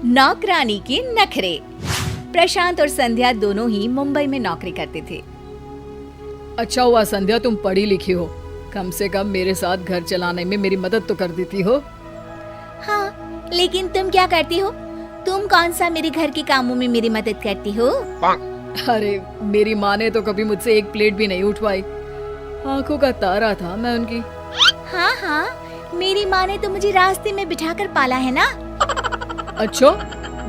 नौकरानी के नखरे। प्रशांत और संध्या दोनों ही मुंबई में नौकरी करते थे। अच्छा हुआ संध्या तुम पढ़ी लिखी हो, कम से कम मेरे साथ घर चलाने में मेरी मदद तो कर देती हो। हाँ, लेकिन तुम क्या करती हो? तुम कौन सा मेरे घर के कामों में मेरी मदद करती हो? अरे मेरी माँ ने तो कभी मुझसे एक प्लेट भी नहीं उठवाई, आंखों का तारा था मैं उनकी। हाँ हाँ, मेरी माँ ने तो मुझे रास्ते में बिठाकर पाला है ना। अच्छा,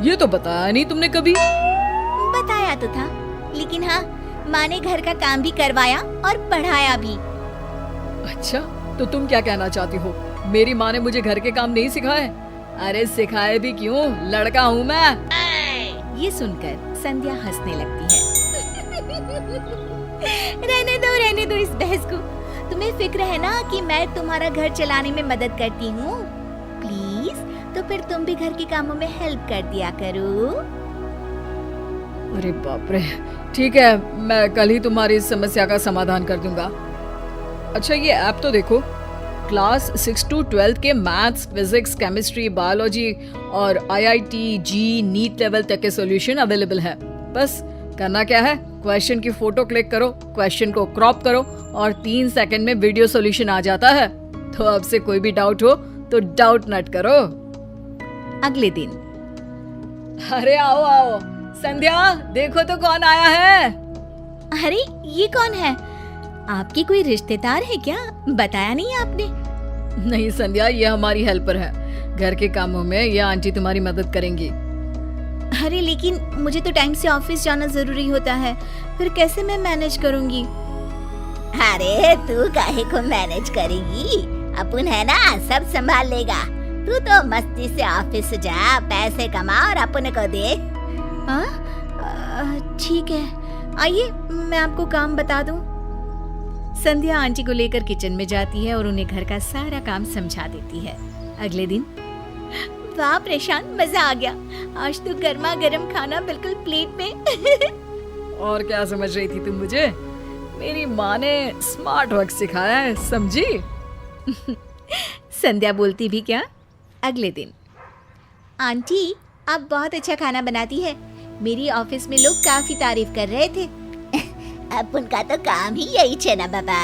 ये तो बताया नहीं तुमने कभी। बताया तो था, लेकिन हाँ, माँ ने घर का काम भी करवाया और पढ़ाया भी। अच्छा, तो तुम क्या कहना चाहती हो? मेरी माँ ने मुझे घर के काम नहीं सिखाए? अरे सिखाए भी क्यों, लड़का हूँ मैं। ये सुनकर संध्या हंसने लगती है। रहने दो इस बहस को। तुम्हें फिक्र है ना कि मैं तुम्हारा घर चलाने में मदद करती हूँ। प्लीज, तो फिर तुम भी घर के कामों में हेल्प कर दिया करो। अरे बाप रे, ठीक है, मैं कल ही तुम्हारी इस समस्या का समाधान कर दूंगा। अच्छा, ये ऐप तो देखो, क्लास 6 to 12 के मैथ्स, फिजिक्स, केमिस्ट्री, बायोलॉजी और IIT, जी, नीट लेवल तक के सॉल्यूशन अवेलेबल है। बस करना क्या है, क्वेश्चन की फोटो क्लिक करो, क्वेश्चन को क्रॉप करो और 3 सेकंड में वीडियो सॉल्यूशन आ जाता है। तो अब से कोई भी डाउट हो तो डाउट नट करो। अगले दिन। अरे आओ आओ संध्या, देखो तो कौन आया है। अरे ये कौन है? आपकी कोई रिश्तेदार है क्या? बताया नहीं आपने। नहीं संध्या, ये हमारी हेल्पर है, घर के कामों में ये आंटी तुम्हारी मदद करेंगी। अरे लेकिन मुझे तो टाइम से ऑफिस जाना जरूरी होता है, फिर कैसे मैं मैनेज करूंगी? अरे तू काहे को मैनेज करेगी, अपन है ना, सब संभाल लेगा। तू तो मस्ती से ऑफिस जा, पैसे कमा और अपन को दे। ठीक है, आइए मैं आपको काम बता दूं। संध्या आंटी को लेकर किचन में जाती है और उन्हें घर का सारा काम समझा देती है। अगले दिन। वाह प्रशांत, मजा आ गया, आज तो गर्मा गर्म खाना बिल्कुल प्लेट में। और क्या समझ रही थी तुम मुझे? मेरी माँ ने स्मार्ट वर्क सिखाया है, समझी? संध्या बोलती भी क्या। अगले दिन। आंटी, आप बहुत अच्छा खाना बनाती है, मेरी ऑफिस में लोग काफी तारीफ कर रहे थे। अपन का तो काम ही यही है ना बाबा।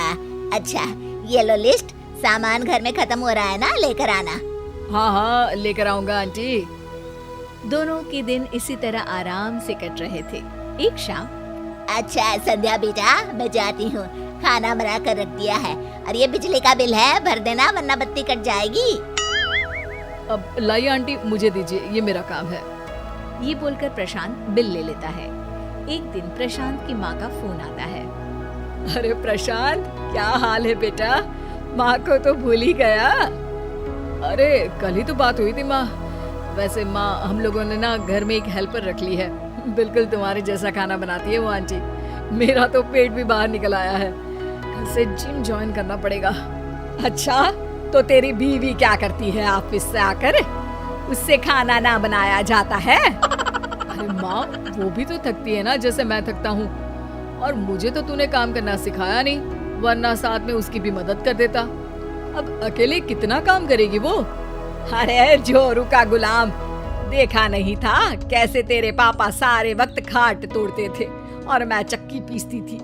अच्छा, ये लो लिस्ट, सामान घर में खत्म हो रहा है ना, लेकर आना। हाँ हाँ, लेकर आऊंगा आंटी। दोनों के दिन इसी तरह आराम से कट रहे थे। एक शाम। अच्छा संध्या बेटा, मैं जाती हूँ, खाना बना कर रख दिया है, और ये बिजली का बिल है, भर देना वरना बत्ती कट जाएगी। अब लाइए आंटी, मुझे दीजिए, ये मेरा काम है। ये बोलकर प्रशांत बिल ले लेता है। एक दिन प्रशांत की माँ का फोन आता है। अरे प्रशांत, क्या हाल है बेटा? माँ को तो भूल ही गया। अरे कल ही तो बात हुई थी माँ। वैसे माँ, हम लोगों ने ना घर में एक हेल्पर रख ली है, बिल्कुल तुम्हारे जैसा खाना बनाती है वो आंटी। मेरा तो पेट भी बाहर निकल आया है, कल से जिम ज्वाइन करना पड़ेगा। अच्छा, तो तेरी बीवी क्या करती है ऑफिस से आकर? उससे खाना ना बनाया जाता है? अरे माँ, वो भी तो थकती है ना जैसे मैं थकता हूँ, और मुझे तो तूने काम करना सिखाया नहीं, वरना साथ में उसकी भी मदद कर देता। अब अकेले कितना काम करेगी वो? अरे जोरू का गुलाम, देखा नहीं था कैसे तेरे पापा सारे वक्त खाट तोड़ते थे और मैं चक्की पीसती थी?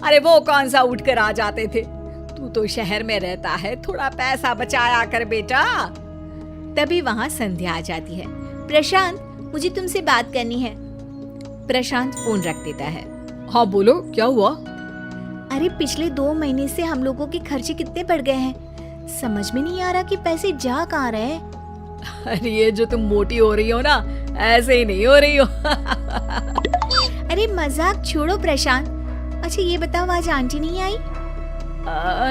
अरे वो कौन सा उठ कर आ जाते थे? तू तो शहर में रहता है, थोड़ा पैसा बचाया कर बेटा। तभी वहाँ संध्या आ जाती है। प्रशांत, मुझे तुमसे बात करनी है। प्रशांत फोन रख देता है। हाँ बोलो, क्या हुआ? अरे पिछले 2 महीने से हम लोगों के खर्चे कितने बढ़ गए हैं, समझ में नहीं आ रहा कि पैसे जा कहाँ रहे। अरे ये जो तुम मोटी हो रही हो ना, ऐसे ही नहीं हो रही हो। अरे मजाक छोड़ो प्रशांत। अच्छा ये बताओ, आज आंटी नहीं आई?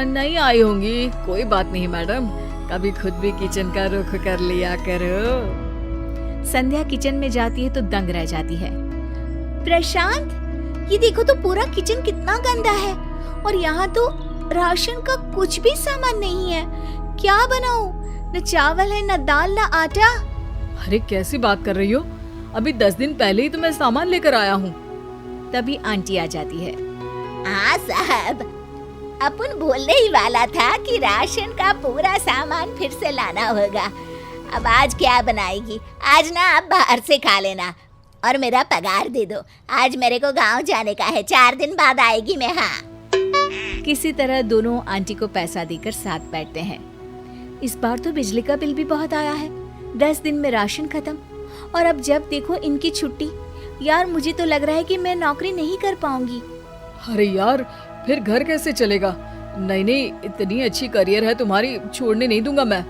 नहीं आई होंगी, कोई बात नहीं मैडम, कभी खुद भी किचन का रुख कर लिया करो। संध्या किचन में जाती है तो दंग रह जाती है। प्रशांत, ये देखो तो पूरा किचन कितना गंदा है, और यहाँ तो राशन का कुछ भी सामान नहीं है। क्या बनाऊं? न चावल है, न दाल, न आटा। अरे कैसी बात कर रही हो? अभी 10 दिन पहले ही तो मैं सामान लेकर आया हूँ। तभी आंटी आ जाती है। हाँ साहब, अपन बोलने ही वाला था कि राशन का पूरा सामान फिर से लाना होगा। अब आज क्या बनाएगी? आज ना आप बाहर से खा लेना और मेरा पगार दे दो। आज मेरे को गांव जाने का है, 4 दिन बाद आएगी मैं। हाँ, किसी तरह दोनों आंटी को पैसा देकर साथ बैठते हैं। इस बार तो बिजली का बिल भी बहुत आया है, 10 दिन में राशन खत्म, और अब जब देखो इनकी छुट्टी। यार मुझे तो लग रहा है कि मैं नौकरी नहीं कर पाऊंगी। अरे यार, फिर घर कैसे चलेगा? नहीं नहीं, इतनी अच्छी करियर है तुम्हारी, छोड़ने नहीं दूंगा मैं।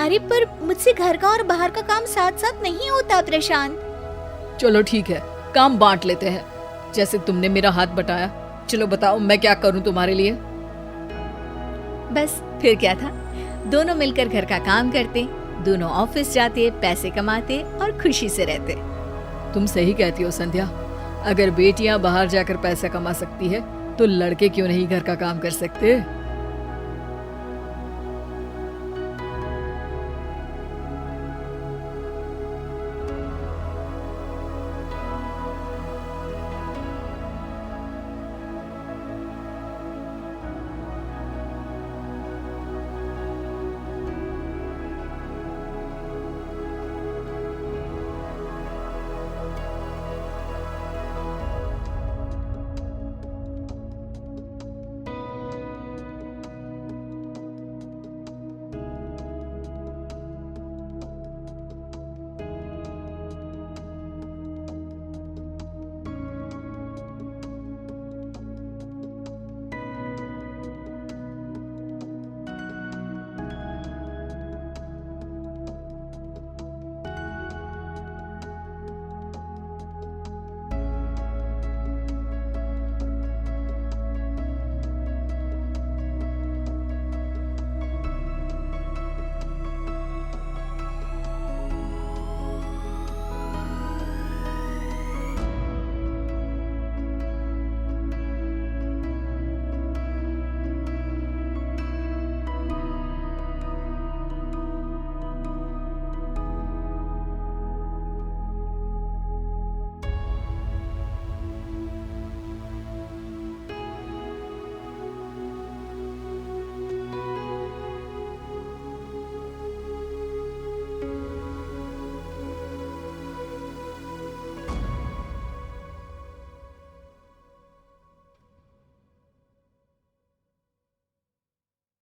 अरे पर मुझसे घर का और बाहर का काम साथ साथ नहीं होता प्रशांत। चलो ठीक है, काम बांट लेते हैं। जैसे तुमने मेरा हाथ बटाया, चलो बताओ मैं क्या करूं तुम्हारे लिए। बस फिर क्या था, दोनों मिलकर घर का काम करते, दोनों ऑफिस जाते, पैसे कमाते और खुशी से रहते। तुम सही कहती हो संध्या, अगर बेटियां बाहर जाकर पैसा कमा सकती है तो लड़के क्यों नहीं घर का काम कर सकते।